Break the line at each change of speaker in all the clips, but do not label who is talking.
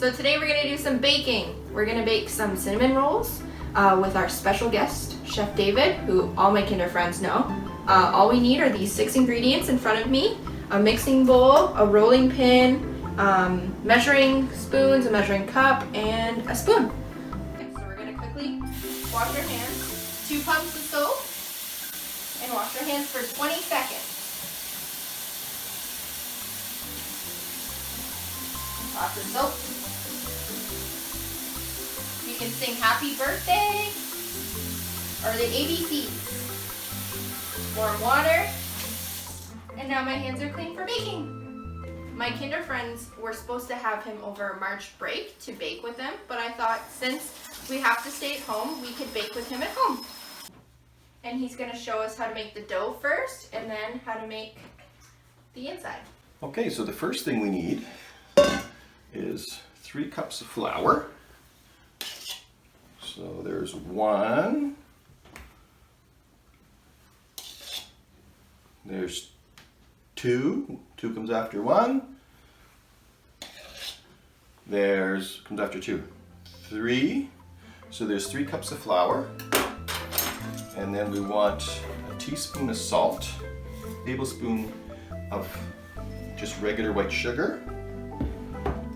So today we're gonna do some baking. We're gonna bake some cinnamon rolls with our special guest, Chef David, who all my kinder friends know. All we need are these 6 ingredients in front of me: a mixing bowl, a rolling pin, measuring spoons, a measuring cup, and a spoon. Okay, so we're gonna quickly wash our hands, 2 pumps of soap, and wash our hands for 20 seconds. Lots of soap. You can sing happy birthday or the ABCs. Warm water. And now my hands are clean for baking. My kinder friends were supposed to have him over March break to bake with them, but I thought since we have to stay at home, we could bake with him at home. And he's going to show us how to make the dough first and then how to make the inside.
Okay, so the first thing we need is 3 cups of flour. So there's 1. There's 2. 2 comes after 1. Comes after 2. 3. So there's 3 cups of flour. And then we want a teaspoon of salt, a tablespoon of just regular white sugar.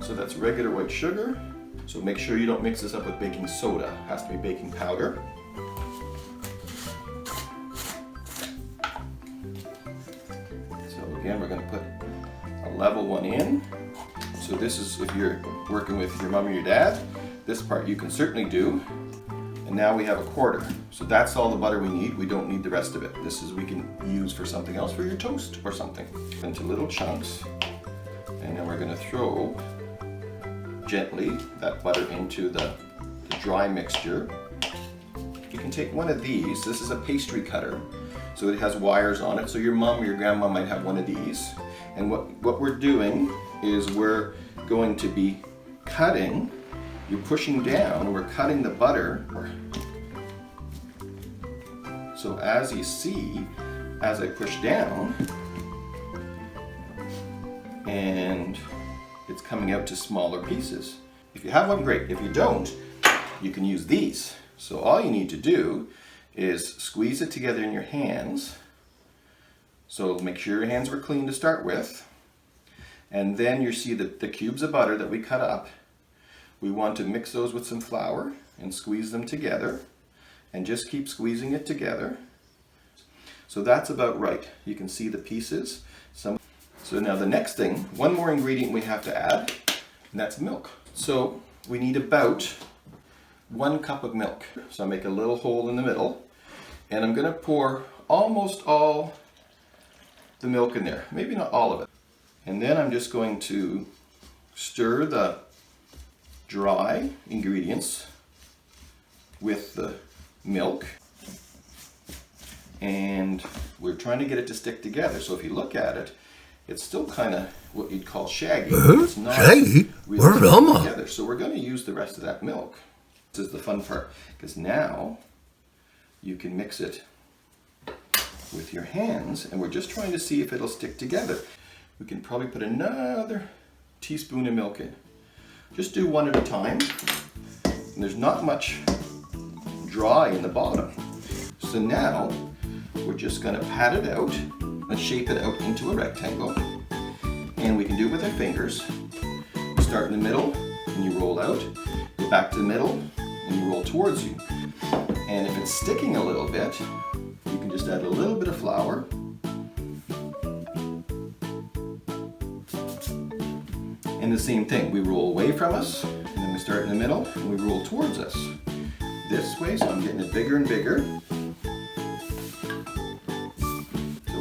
So that's regular white sugar. So make sure you don't mix this up with baking soda. It has to be baking powder. So again, we're going to put a level one in. So this is if you're working with your mom or your dad. This part you can certainly do. And now we have a 1/4. So that's all the butter we need. We don't need the rest of it. This is we can use for something else, for your toast or something. Into little chunks. And then we're going to throw gently that butter into the dry mixture. You can take one of these. This is a pastry cutter, so it has wires on it. So your mom or your grandma might have one of these. And what we're doing is we're going to be cutting. You're pushing down, and we're cutting the butter. So as you see, as I push down, and it's coming out to smaller pieces. If you have one, great. If you don't, you can use these. So all you need to do is squeeze it together in your hands. So make sure your hands were clean to start with. And then you see the cubes of butter that we cut up. We want to mix those with some flour and squeeze them together. And just keep squeezing it together. So that's about right. You can see the pieces. So now the next thing, one more ingredient we have to add, and that's milk. So we need about 1 cup of milk. So I make a little hole in the middle, and I'm going to pour almost all the milk in there. Maybe not all of it. And then I'm just going to stir the dry ingredients with the milk. And we're trying to get it to stick together. So if you look at it, it's still kind of what you'd call shaggy. It's not
shaggy?
Really together. So we're going to use the rest of that milk. This is the fun part, because now you can mix it with your hands, and we're just trying to see if it'll stick together. We can probably put another teaspoon of milk in. Just do one at a time. And there's not much dry in the bottom. So now we're just going to pat it out and shape it out into a rectangle. And we can do it with our fingers. You start in the middle and you roll out, go back to the middle and you roll towards you. And if it's sticking a little bit, you can just add a little bit of flour. And the same thing, we roll away from us, and then we start in the middle and we roll towards us. This way, so I'm getting it bigger and bigger.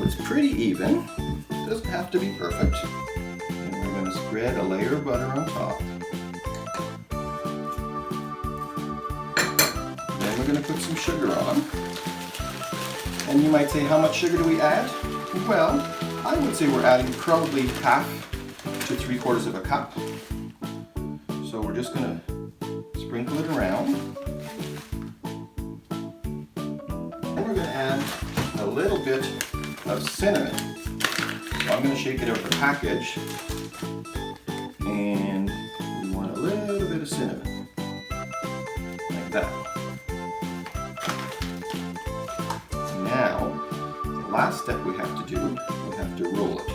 It's pretty even. It doesn't have to be perfect. And we're going to spread a layer of butter on top. Then we're going to put some sugar on. And you might say, how much sugar do we add? Well, I would say we're adding probably 1/2 to 3/4 of a cup. So we're just going to sprinkle it around. And we're going to add a little bit of cinnamon. So I'm going to shake it out of the package, and we want a little bit of cinnamon, like that. Now, the last step we have to do, we have to roll it.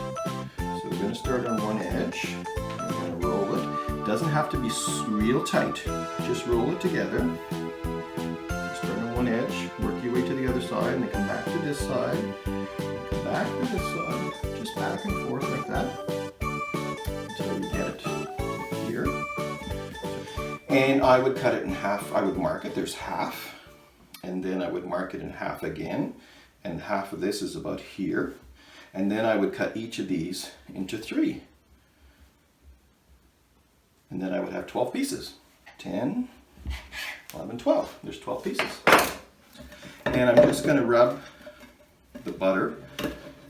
So we're going to start on one edge, we're going to roll it. It doesn't have to be real tight, just roll it together. Start on one edge, work your way to the other side, and then come back to this side, come back to this side, just back and forth like that, until you get it here. And I would cut it in half, I would mark it, there's half, and then I would mark it in half again, and half of this is about here. And then I would cut each of these into 3. And then I would have 12 pieces. 10, 11, 12. There's 12 pieces. And I'm just going to rub the butter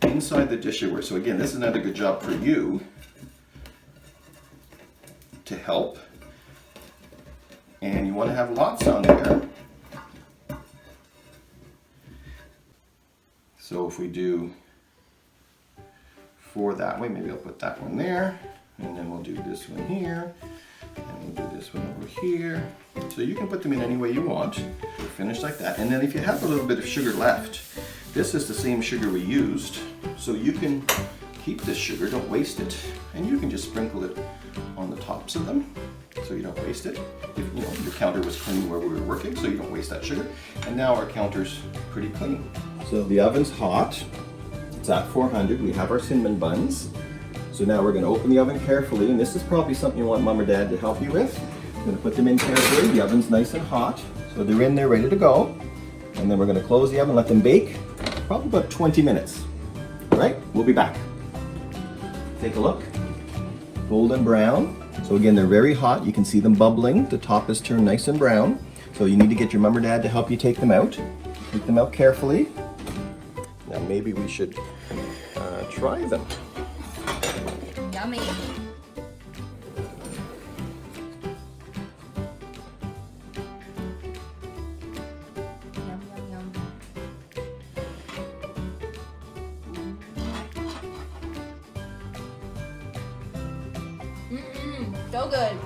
inside the dishware. So again, this is another good job for you to help. And you want to have lots on there. So if we do 4 that way, maybe I'll put that one there, and then we'll do this one here, and we'll do this one over here. So you can put them in any way you want. We're finished like that. And then if you have a little bit of sugar left, this is the same sugar we used, so you can keep this sugar, don't waste it, and you can just sprinkle it on the tops of them so you don't waste it. If you know your counter was clean where we were working, so you don't waste that sugar. And now our counter's pretty clean. So the oven's hot. It's at 400. We have our cinnamon buns. So now we're going to open the oven carefully, and this is probably something you want Mom or Dad to help you with. I'm going to put them in carefully. The oven's nice and hot, so they're in there ready to go. And then we're going to close the oven, let them bake, probably about 20 minutes. All right, we'll be back. Take a look. Golden brown. So again, they're very hot. You can see them bubbling. The top is turned nice and brown. So you need to get your Mom or Dad to help you take them out. Take them out carefully. Now maybe we should try them.
Yummy. Yum, yum, yum. So good.